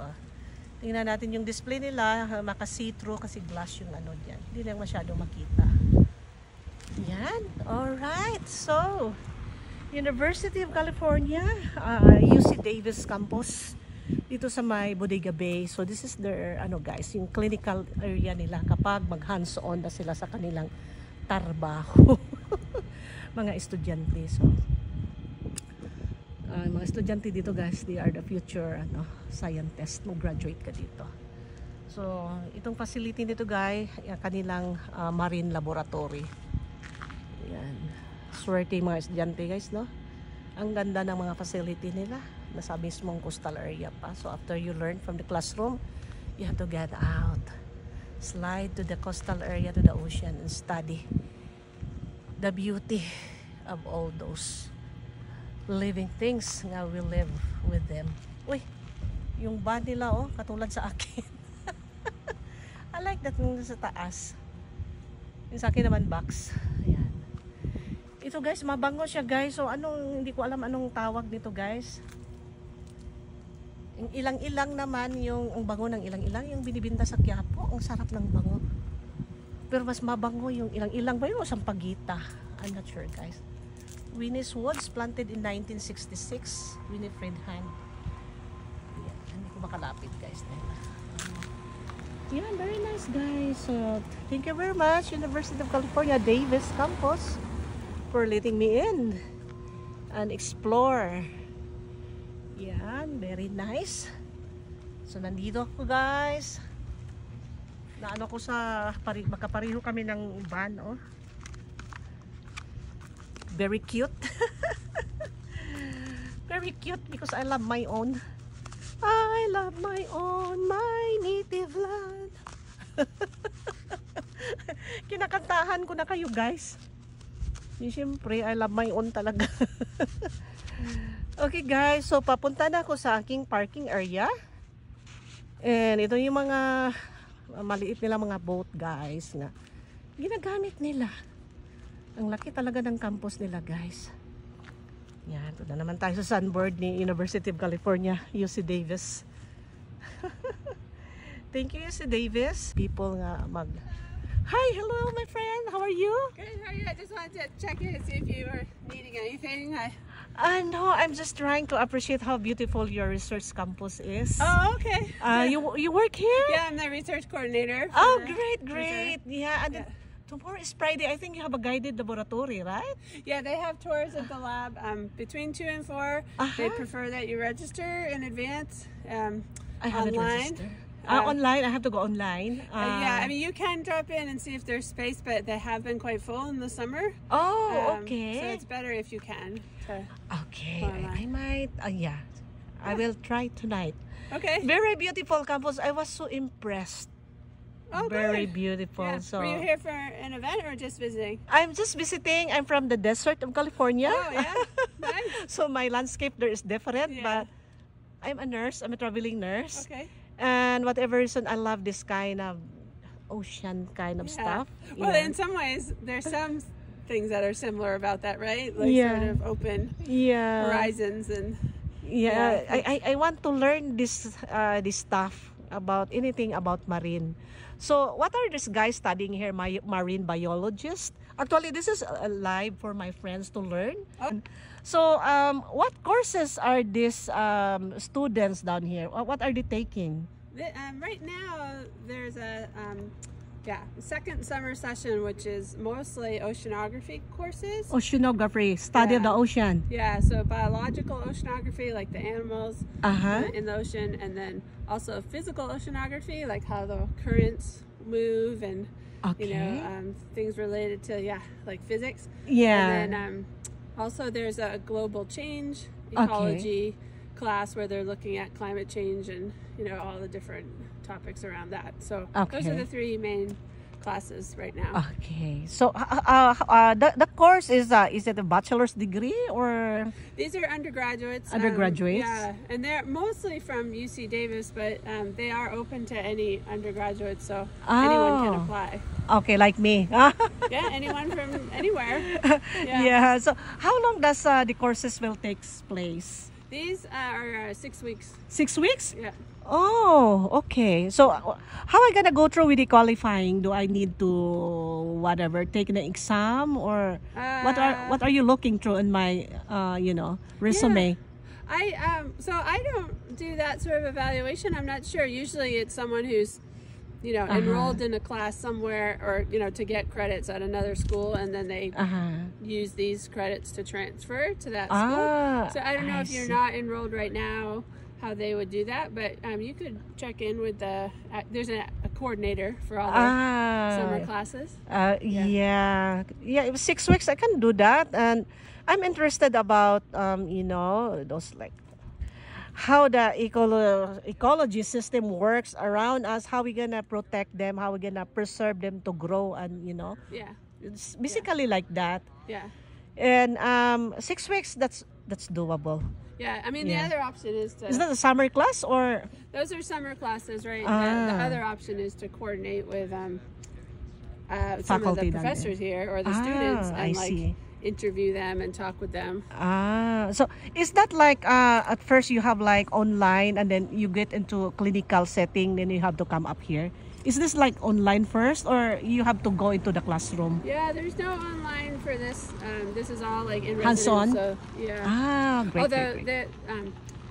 Tingnan natin yung display nila. Maka-see-through kasi glass yung ano dyan. Hindi lang masyado makita. Yan. Alright. So, University of California, UC Davis campus. Dito sa may Bodega Bay. So, this is their, ano guys, yung clinical area nila kapag mag-hands-on na sila sa kanilang trabaho. Mga estudyante. So, mga estudyante dito, guys, they are the future scientists. Mag-graduate ka dito. So, itong facility nito, guys, kanilang marine laboratory. Yan. Swerte mga estudyante, guys, no? Ang ganda ng mga facility nila. Nasa mismong coastal area pa. So, after you learn from the classroom, you have to get out. Slide to the coastal area, to the ocean, and study the beauty of all those living things nga we live with them. Uy, yung van nila, oh, katulad sa akin. I like that yung sa taas. Yung sa akin naman box. Ayan. Ito, guys, mabango siya, guys. So, hindi ko alam anong tawag nito, guys. Yung ilang-ilang naman, ang bango ng ilang-ilang, yung binibinta sa Quiapo. Ang sarap ng bango. Pero mas mabango yung ilang-ilang ba yun o sampagita? I'm not sure, guys. Winnie's Woods, planted in 1966. Winifred Hand. Yan, hindi ko makalapit, guys. Yan, very nice, guys. So, thank you very much, University of California, Davis campus, for letting me in and explore. Yan, very nice. So, nandito ako, guys. Naano ko sa, magkapariho kami ng van, oh. Very cute. Very cute because I love my own. I love my own, my native land. Kinakantahan ko na kayo, guys. Siyempre, I love my own talaga. Okay, guys. So, papunta na ako sa aking parking area. And ito yung mga maliit nila mga boat, guys, na ginagamit nila. Ang laki talaga ng campus nila, guys. Yan, ito na naman tayo sa sunboard ni University of California, UC Davis. Thank you, UC Davis. People nga Hi, hello, my friend. How are you? Good, how are you? I just wanted to check in and see if you were needing anything. No, I'm just trying to appreciate how beautiful your research campus is. Oh, okay. You work here? Yeah, I'm the research coordinator. Oh, great. Research. Yeah, and Yeah. tomorrow is Friday. I think you have a guided laboratory, right? Yeah, they have tours of the lab between 2 and 4. They prefer that you register in advance I haven't online. registered. Online? I have to go online? Yeah, I mean, you can drop in and see if there's space, but they have been quite full in the summer. Oh, So okay. it's better if you can. Okay, Online. I might, yeah. I will try tonight. Okay. Very beautiful campus. I was so impressed. Oh, Very good. beautiful. Yeah. So Were you here for an event or just visiting? I'm just visiting. I'm from the desert of California. Oh, yeah. Nice. So my landscape there is different, Yeah. but I'm a nurse. I'm a traveling nurse. Okay. And whatever reason, I love this kind of ocean kind of stuff. Well, Yeah. in some ways, there's some things that are similar about that, right? Like Yeah. sort of open Yeah. horizons and Yeah, Yeah. I want to learn this stuff about anything about marine. So what are these guys studying here? My marine biologist. Actually, this is live for my friends to learn. Oh. So what courses are these students down here? What are they taking? Right now, there's a second summer session, which is mostly oceanography courses. Oceanography, study of the Yeah. ocean. Yeah, so biological oceanography, like the animals Uh-huh. in the ocean, and then also physical oceanography, like how the currents move and Okay. things related to like physics. Yeah. And then also there's a global change Okay. ecology class where they're looking at climate change and all the different topics around that. So those are Okay. the three main classes right now. Okay. So the course is it a bachelor's degree or These are undergraduates. Undergraduates? Yeah, and they're mostly from UC Davis, but they are open to any undergraduates, so anyone can Oh. apply. okay, like me? Yeah, anyone from anywhere. Yeah. So how long does the courses will take place? These are 6 weeks. 6 weeks? Yeah. Oh, okay. So how I gonna go through with the qualifying? Do I need to take an exam or what are you looking through in my resume? So I don't do that sort of evaluation. I'm not sure. Usually it's someone who's enrolled in a class somewhere or to get credits at another school, and then they use these credits to transfer to that school. So I don't know if you're not enrolled right now how they would do that, but you could check in with there's a coordinator for all the summer classes. Yeah, it was 6 weeks. I can do that, and I'm interested about those like how the ecology system works around us, how we gonna protect them, how we gonna preserve them to grow, and Yeah. it's basically like that. Yeah. And 6 weeks, that's doable. Yeah, I mean, Yeah. the other option is to... Is that a summer class or? Those are summer classes, right? Ah. The other option is to coordinate with some of Faculty the down professors here or the students and I see. interview them and talk with them. So is that like at first you have like online and then you get into a clinical setting, then you have to come up here? Is this like online first or you have to go into the classroom? Yeah, there's no online for this. This is all like in Hands-on? residence. So, yeah. Great, Although great.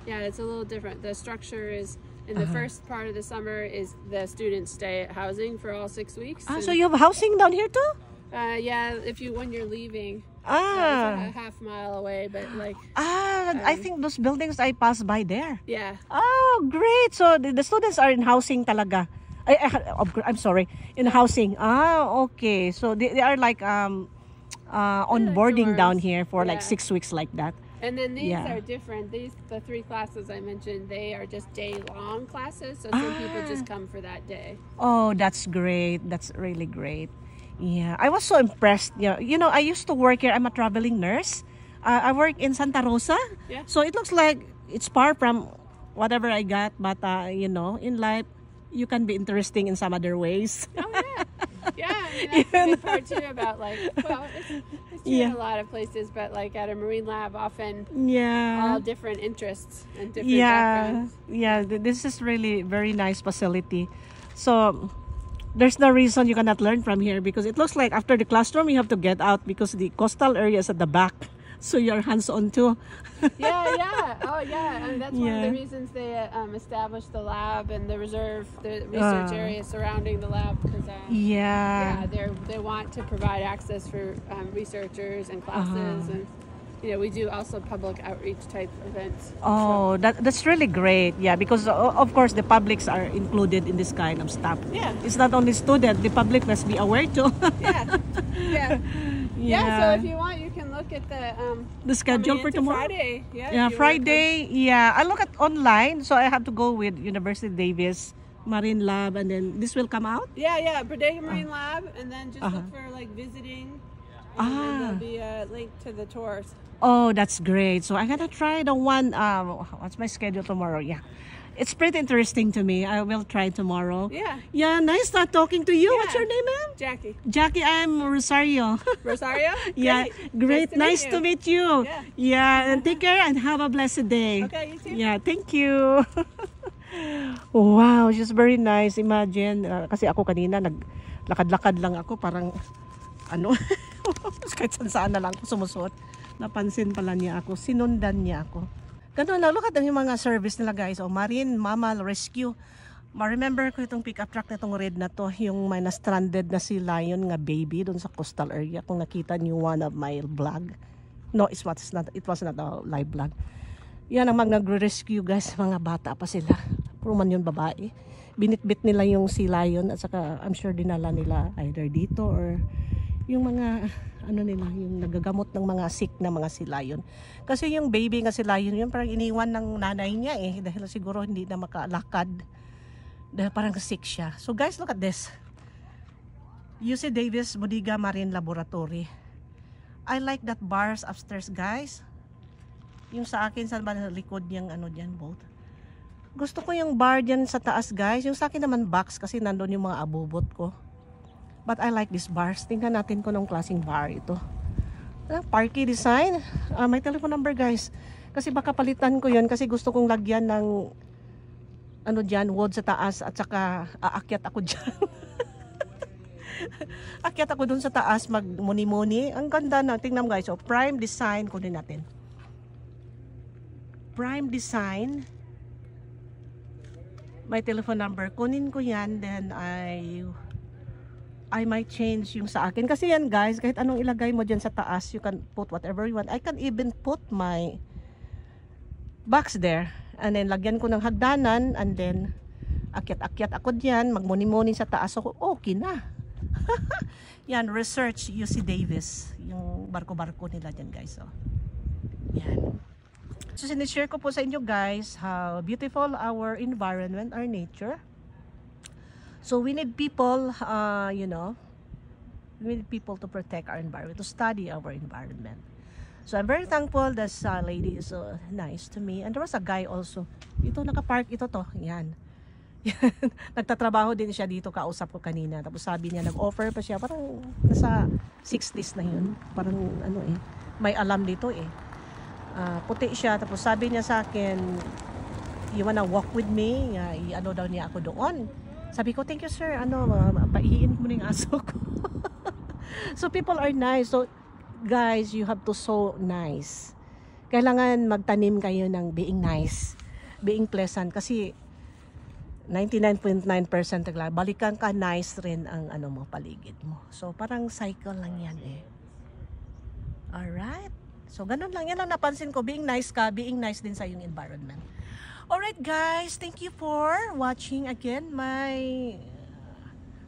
it's a little different. The structure is in the first part of the summer is the students stay at housing for all 6 weeks. So you have housing down here too? Yeah, when you're leaving. It's a half mile away, but like I think those buildings I passed by there. yeah. Oh, great. So the students are in housing talaga. I'm sorry, in housing. Okay. So they are like onboarding dorms. down here for like Yeah. 6 weeks like that. And then these Yeah. are different. The three classes I mentioned, they are just day-long classes. So some people just come for that day. Oh, that's great. That's really great. Yeah, I was so impressed. Yeah, I used to work here. I'm a traveling nurse. I work in Santa Rosa. Yeah. So it looks like it's far from whatever I got, but in life, you can be interesting in some other ways. Oh yeah, yeah. I mean, that's the good part too about it's true in a lot of places, but like at a marine lab, often Yeah. all different interests and different Yeah, backgrounds. yeah. This is really very nice facility. So there's no reason you cannot learn from here because it looks like after the classroom you have to get out because the coastal area is at the back, so you're hands-on too. Yeah. Oh yeah. I mean, that's one of Yeah. the reasons they established the lab and the reserve, the research area surrounding the lab because Yeah. they want to provide access for researchers and classes and we do also public outreach type events. Oh, that's really great. Yeah, because of course the publics are included in this kind of stuff. Yeah. It's not only student, the public must be aware too. Yeah. Yeah. Yeah. So if you want, you can look at the schedule for coming into tomorrow. Friday. Yeah. Yeah, if you wanna Friday. Yeah, I look at online, so I have to go with University Davis Marine Lab, and then this will come out. come. Yeah. Bodega Marine Lab, and then just look for like visiting. And then there'll be a link to the tours. Oh, that's great. So I'm gonna try the one. What's my schedule tomorrow? Yeah, it's pretty interesting to me. I will try tomorrow. Yeah. Yeah, nice not talking to you. Yeah. What's your name, ma'am? Jackie. Jackie, I'm Rosario. Rosario? Yeah, great. Nice to meet you. Yeah. Yeah, and take care and have a blessed day. Okay, you too. Yeah, thank you. Wow, she's very nice. Imagine, kasi ako kanina naglakad-lakad lang ako, parang ano, kahit saan na lang ako sumusuot. Napansin pala niya ako, sinundan niya ako. Ganun na, look at yung mga service nila guys. O, Marine Mammal Rescue. Ma-remember ko itong pick-up truck na itong red na to, yung may na-stranded na si lion nga baby doon sa coastal area. Kung nakita niyo one of my vlog. No, it was not a live vlog. Yan ang nagre-rescue guys, mga bata pa sila. Puro man yun babae. Binitbit nila yung sea lion at saka I'm sure dinala nila either dito or yung mga ano nila, yung nagagamot ng mga sick na mga sea lion. Kasi yung baby nga sea lion yun parang iniwan ng nanay niya dahil siguro hindi na makalakad. Dahil parang sick siya. So guys, look at this. UC Davis Bodega Marine Laboratory. I like that bars upstairs guys. Yung sa akin, saan ba na likod niyang ano dyan, boat? Gusto ko yung bar dyan sa taas guys. Yung sa akin naman box kasi nandun yung mga abubot ko. But I like this bars. Tingnan natin kung anong klaseng bar ito. Parky design. May telephone number guys. Kasi baka palitan ko yun kasi gusto kong lagyan ng ano dyan, wood sa taas at saka aakyat ako dyan. Akyat ako dun sa taas magmuni-muni. Ang ganda na. Tingnan guys. So, Prime Design. Kunin natin. Prime Design. May telephone number. Kunin ko yan. Then I might change yung sa akin. Kasi yan guys, kahit anong ilagay mo dyan sa taas, you can put whatever you want. I can even put my box there. And then lagyan ko ng hagdanan. And then akyat-akyat ako dyan. Magmuni-muni sa taas. So okay na. Yan, research UC Davis. Yung barko-barko nila dyan guys. So, yan. So sinishare ko po sa inyo guys how beautiful our environment, our nature. So we need people, we need people to protect our environment, to study our environment. So I'm very thankful this lady is so nice to me. And there was a guy also. Ito nakapark ito to. Yan. Nagtatrabaho din siya dito, kausap ko kanina. Tapos sabi niya, nag-offer pa siya. Parang nasa 60s na yun. Parang may alam dito puti siya. Tapos sabi niya sa akin, you wanna walk with me? I-ano daw niya ako doon. Sabi ko, thank you sir, paihiin mo na yung aso ko. So people are nice. So guys, you have to so nice. Kailangan magtanim kayo ng being nice, being pleasant. Kasi 99.9% balikan ka nice rin ang paligid mo. So parang cycle lang yan Alright. So ganun lang, yan lang napansin ko. Being nice ka, being nice din sa yung environment. Alright guys, thank you for watching again my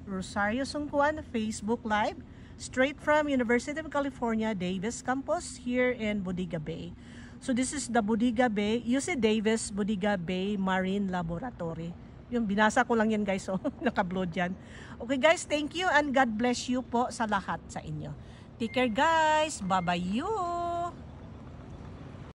Rosario Sungkuan Facebook Live straight from University of California Davis campus here in Bodega Bay. So this is the Bodega Bay, UC Davis Bodega Bay Marine Laboratory. Yung binasa ko lang yan guys, so naka-upload yan. Okay guys, thank you and God bless you po sa lahat sa inyo. Take care guys, bye-bye you!